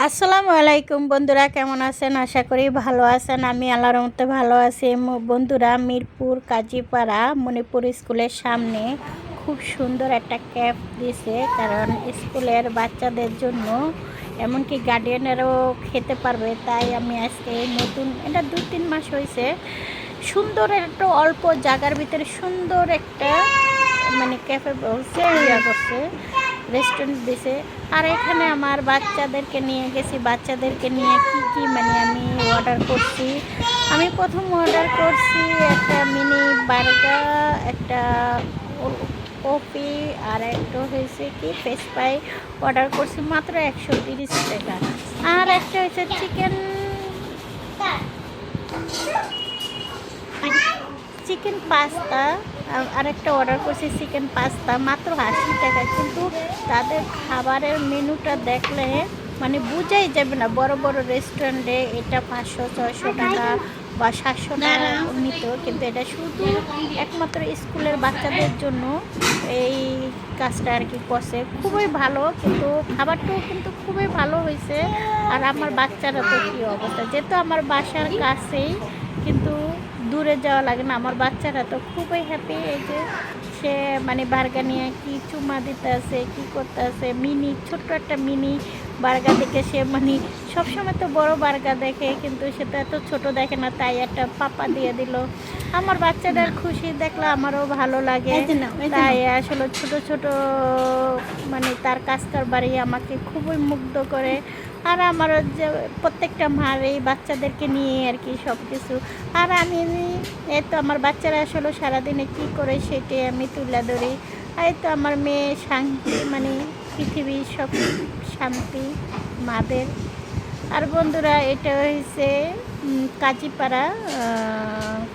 আসসালামু আলাইকুম বন্ধুরা, কেমন আছেন? আশা করি ভালো আছেন। আমি আল্লাহর রহমতে ভালো আছি। বন্ধুরা, মিরপুর কাজীপাড়া মণিপুর স্কুলের সামনে খুব সুন্দর একটা ক্যাম্প দিছে, কারণ স্কুলের বাচ্চাদের জন্য এমনকি গার্ডিয়ানেরও খেতে পারবে। তাই আমি আজকে নতুন, এটা 2-3 মাস হয়েছে, সুন্দর একটা অল্প জায়গার ভিতরে সুন্দর একটা ক্যাফে বলছে, করছে, রেস্টুরেন্ট দিছে। আর এখানে আমার বাচ্চাদেরকে নিয়ে গেছি, বাচ্চাদেরকে নিয়ে কি আমি অর্ডার করছি। আমি প্রথম অর্ডার করছি একটা মিনি বার্গার, একটা কফি, আর একটা হয়েছে কি ফ্রেঞ্চ ফ্রাই অর্ডার করছি মাত্র 130 টাকা। আর একটা হয়েছে চিকেন পাস্তা, আরেকটা অর্ডার করছি চিকেন পাস্তা মাত্র 80 টাকা। কিন্তু তাদের খাবারের মেনুটা দেখলে বুঝাই যাবে না, বড় বড় রেস্টুরেন্টে এটা 500-600 টাকা বা 700 টাকা নিত, কিন্তু এটা শুধু একমাত্র স্কুলের বাচ্চাদের জন্য এই কাজটা আর কি করছে। খুবই ভালো, কিন্তু খাবারটাও কিন্তু খুবই ভালো হয়েছে। আর আমার বাচ্চারা তো কী অবস্থা, যেহেতু আমার বাসার কাছেই, কিন্তু দূরে যাওয়া লাগে না। আমার বাচ্চারা তো খুবই হ্যাপি। এই যে সে বার্গার নিয়ে কি চুমা দিতে আছে, কী করতে আছে, ছোট্ট একটা মিনি বার্গার দেখে সে সবসময় তো বড় বার্গার দেখে, কিন্তু সে তো এত ছোটো দেখে না, তাই একটা পাপা দিয়ে দিল। আমার বাচ্চাটার খুশি দেখলে আমারও ভালো লাগে। তাই আসলে ছোট ছোট তার কাজ কারবারই আমাকে খুবই মুগ্ধ করে। আর আমার যে প্রত্যেকটা মার এই বাচ্চাদেরকে নিয়ে আর কি সব কিছু। আর আমি এই তো আমার বাচ্চারা আসলে সারাদিনে কী করে সেটাই আমি তুলে ধরি। এই তো আমার মেয়ে শান্তি, পৃথিবীর সব শান্তি মাদের। আর বন্ধুরা, এটা হয়েছে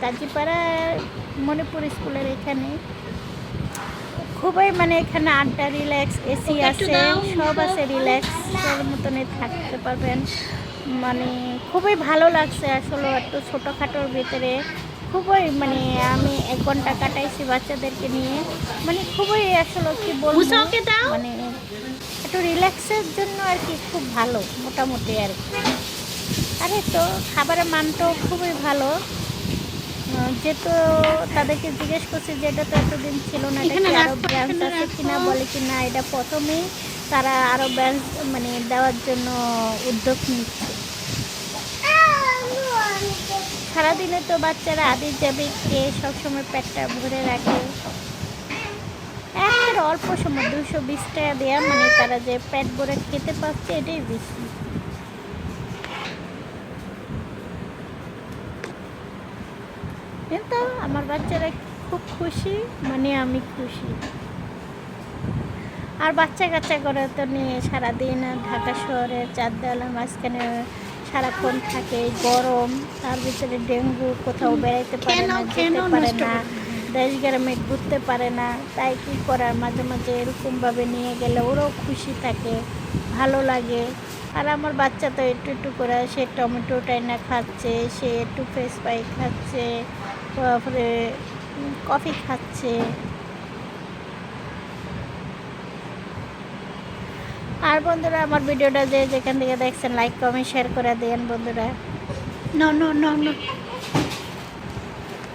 কাজীপাড়া মণিপুর স্কুলের এখানে খুবই এখানে আড্ডা, রিল্যাক্স, এসি আছে, সব আছে, রিল্যাক্সের মতনই থাকতে পারবেন। খুবই ভালো লাগছে আসলে একটু ছোটোখাটোর ভিতরে। খুবই আমি 1 ঘন্টা কাটাইছি বাচ্চাদেরকে নিয়ে। খুবই আসলে কি বলবো, একটু রিল্যাক্সের জন্য আর কি খুব ভালো মোটামুটি আর কি। আরে তো খাবারের মানটাও খুবই ভালো। যেহেতু তাদেরকে জিজ্ঞেস করছি যে এটা তো এতদিন ছিল না, এটা কি আরও ব্রাঞ্চ আছে কিনা, বলে কি না এটা প্রথমেই তারা আরও ব্রাঞ্চ দেওয়ার জন্য উদ্যোগ নিচ্ছে। সারাদিনে তো বাচ্চারা আদি যাবে খেয়ে সবসময় পেটটা ভরে রাখে। একটা অল্প সময় 220 টাকা দেওয়া তারা যে পেট ভরে খেতে পাচ্ছে, এটাই বেশি। কিন্তু আমার বাচ্চারা খুব খুশি, আমি খুশি। আর বাচ্চা কাচ্চা করে তো নিয়ে সারাদিন ঢাকা শহরের 4 দেওয়ালের মাঝখানে সারাক্ষণ থাকে, গরম, তার ভিতরে ডেঙ্গু, কোথাও বেড়াইতে পারে না, যেতে পারে না, দেশ গ্রামে ঘুরতে পারে না। তাই কী করার, মাঝে মাঝে এরকমভাবে নিয়ে গেলে ওরাও খুশি থাকে, ভালো লাগে। আর আমার বাচ্চা তো একটু একটু করে সে টমেটো টাইনা খাচ্ছে, সে একটু ফ্রেঞ্চ ফ্রাই খাচ্ছে, তারপরে কফি খাচ্ছে। আর বন্ধুরা, আমার ভিডিওটা যেখান থেকে দেখছেন লাইক কমেন্ট শেয়ার করে দেন বন্ধুরা।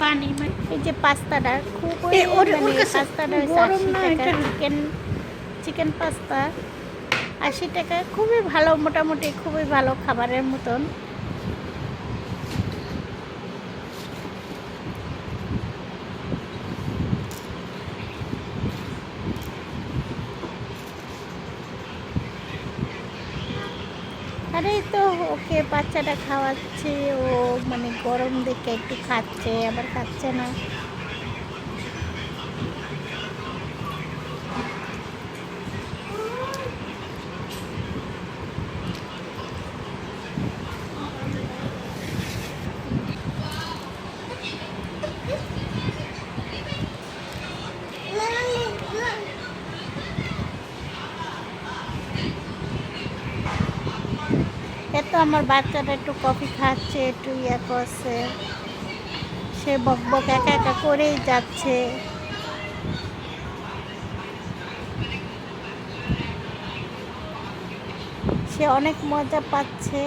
পানি এই যে পাস্তাটা খুবই পাস্তাটা 80 টাকা, চিকেন পাস্তা 80 টাকা, খুবই ভালো, মোটামুটি খুবই ভালো খাবারের মতন। আরে তো ওকে বাচ্চাটা খাওয়াচ্ছে, ও গরম দেখে একটু খাচ্ছে, আবার খাচ্ছে না। এতো আমার বাচ্চাটা একটু কফি খাচ্ছে, একটু ইয়ে করছে, সে বক বক একা একা করেই যাচ্ছে। সে অনেক মজা পাচ্ছে।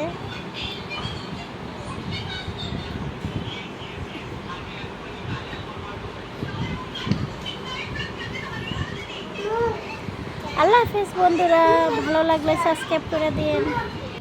আল্লাহ হাফেজ বন্ধুরা, ভালো লাগলে সাবস্ক্রাইব করে দিন।